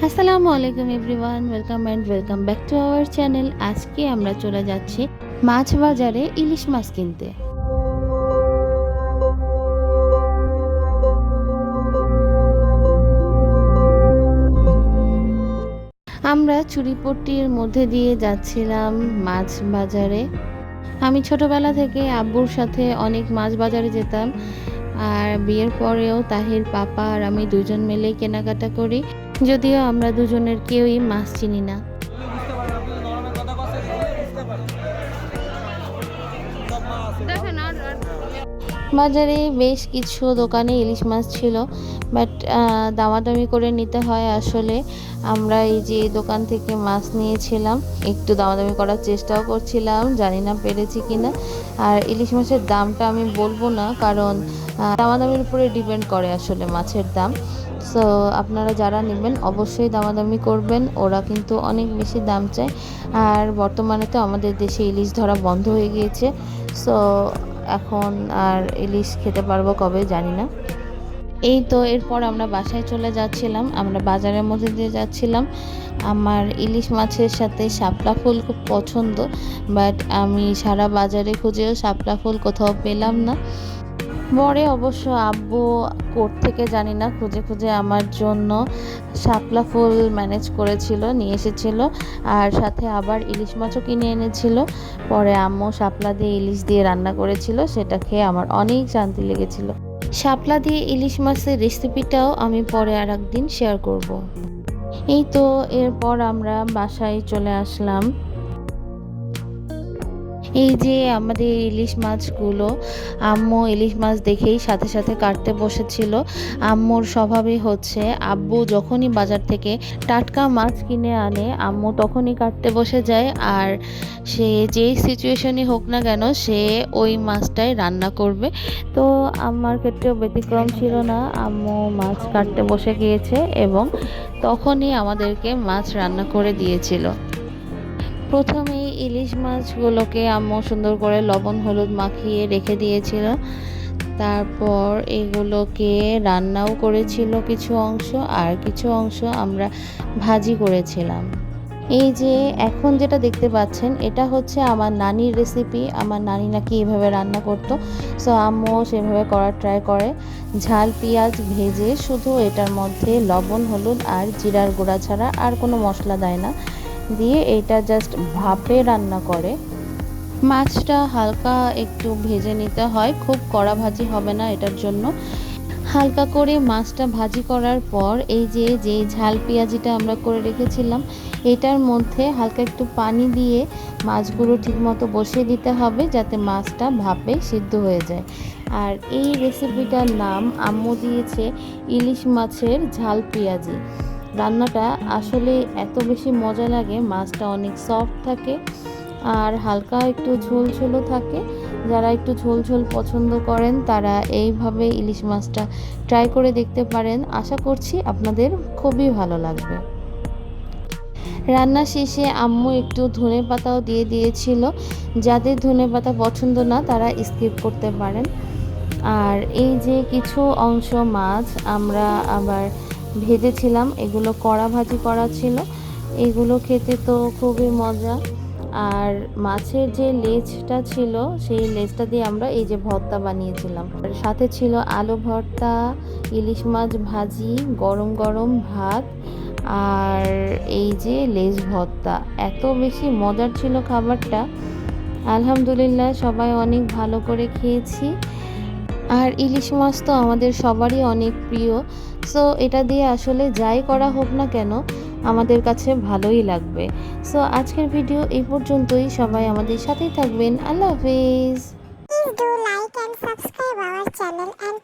আসসালামু আলাইকুম everyone, welcome back to our channel. আজকে আমরা চলে যাচ্ছি মাছ বাজারে ইলিশ মাছ কিনতে। আমরা চুরিপট্টির মধ্যে দিয়ে যাচ্ছিলাম মাছ বাজারে। আমি ছোটবেলা থেকে আব্বুর সাথে অনেক মাছ বাজারে যেতাম, আর বিয়ের পরেও তাহির পাপা আর আমি দুজন মিলেই কেনাকাটা করি, যদিও আমরা দুজনের কেউই মাছ চিনি না। বাজারে বেশ কিছু দোকানে ইলিশ মাছ ছিল, বাট দামাদামি করে নিতে হয়। আসলে আমরা এই যে দোকান থেকে মাছ নিয়েছিলাম, একটু দামাদামি করার চেষ্টাও করছিলাম, জানি না পেরেছি কিনা। আর ইলিশ মাছের দামটা আমি বলবো না, কারণ দামাদামির উপরে ডিপেন্ড করে আসলে মাছের দাম। সো আপনারা যারা নেবেন অবশ্যই দামাদামি করবেন, ওরা কিন্তু অনেক বেশি দাম চায়। আর বর্তমানে তো আমাদের দেশে ইলিশ ধরা বন্ধ হয়ে গিয়েছে, সো এখন আর ইলিশ খেতে পারবো কবে জানি না। এই তো এরপর আমরা বাসায় চলে যাচ্ছিলাম, আমরা বাজারের মধ্যে দিয়ে যাচ্ছিলাম। আমার ইলিশ মাছের সাথে শাপলা ফুল খুব পছন্দ, বাট আমি সারা বাজারে খুঁজেও শাপলা ফুল কোথাও পেলাম না। পরে অবশ্য আব্বু কোর্ট থেকে জানি না খুঁজে খুঁজে আমার জন্য শাপলা ফুল ম্যানেজ করেছিল, নিয়ে এসেছিল, আর সাথে আবার ইলিশ মাছও কিনে এনেছিল। পরে আম্মু শাপলা দিয়ে ইলিশ দিয়ে রান্না করেছিল, সেটা খেয়ে আমার অনেক শান্তি লেগেছিল। শাপলা দিয়ে ইলিশ মাছের রেসিপিটাও আমি পরে আর একদিন শেয়ার করব। এই তো এরপর আমরা বাসায় চলে আসলাম। এই যে আমাদের ইলিশ মাছগুলো, আম্মু ইলিশ মাছ দেখেই সাথে সাথে কাটতে বসেছিল। আম্মুর স্বভাবই হচ্ছে, আব্বু যখনই বাজার থেকে টাটকা মাছ কিনে আনে আম্মু তখনই কাটতে বসে যায়, আর সে যেই সিচুয়েশনই হোক না কেন সে ওই মাছটাই রান্না করবে। তো আমার ক্ষেত্রেও ব্যতিক্রম ছিল না, আম্মু মাছ কাটতে বসে গিয়েছে এবং তখনই আমাদেরকে মাছ রান্না করে দিয়েছিল। প্রথমে ইলিশ মাছগুলোকে আম্মু সুন্দর করে লবণ হলুদ মাখিয়ে রেখে দিয়েছিল, তারপর এগুলোকে রান্নাও করেছিল কিছু অংশ, আর কিছু অংশ আমরা ভাজি করেছিলাম। এই যে এখন যেটা দেখতে পাচ্ছেন এটা হচ্ছে আমার নানির রেসিপি, আমার নানি নাকি এভাবে রান্না করতো। সো আম্মু সেভাবে করার ট্রাই করে। ঝাল পেঁয়াজ ভেজে শুধু এটার মধ্যে লবণ হলুদ আর জিরার গুঁড়া ছাড়া আর কোনো মশলা দেয় না, দিয়ে এটা জাস্ট ভাপে রান্না করে। মাছটা হালকা একটু ভেজে নিতে হয়, খুব কড়া ভাজি হবে না এটার জন্য। হালকা করে মাছটা ভাজি করার পর এই যে ঝাল পেঁয়াজিটা আমরা করে রেখেছিলাম এটার মধ্যে হালকা একটু পানি দিয়ে মাছগুলো ঠিকমতো বসিয়ে দিতে হবে, যাতে মাছটা ভাপে সিদ্ধ হয়ে যায়। আর এই রেসিপিটার নাম আম্মু দিয়েছে ইলিশ মাছের ঝাল পেঁয়াজি। রান্নাটা আসলে এত বেশি মজা লাগে, মাছটা অনেক সফট থাকে আর হালকা একটু ঝোল ঝোলও থাকে। যারা একটু ঝোল ঝোল পছন্দ করেন তারা এইভাবে ইলিশ মাছটা ট্রাই করে দেখতে পারেন, আশা করছি আপনাদের খুবই ভালো লাগবে। রান্না শেষে আম্মু একটু ধনেপাতাও দিয়ে দিয়েছিল, যাদের ধনেপাতা পছন্দ না তারা স্কিপ করতে পারেন। আর এই যে কিছু অংশ মাছ আমরা আবার ভেজেছিলাম, এগুলো কড়া ভাজি করা ছিল, এগুলো খেতে তো খুবই মজা। আর মাছের যে লেজটা ছিল সেই লেজটা দিয়ে আমরা এই যে ভর্তা বানিয়েছিলাম, আর সাথে ছিল আলু ভর্তা, ইলিশ মাছ ভাজি, গরম গরম ভাত, আর এই যে লেজ ভর্তা। এত বেশি মজার ছিল খাবারটা, আলহামদুলিল্লাহ সবাই অনেক ভালো করে খেয়েছি। আর ইলিশ মাছ তো আমাদের সবারই অনেক প্রিয়, সো এটা দিয়ে আসলে যাই করা হোক না কেন আমাদের কাছে ভালোই লাগবে। সো আজকের ভিডিও এই পর্যন্তই, সবাই আমাদের সাথেই থাকবেন। আল্লাহ হাফেজ। Please do like and subscribe our channel and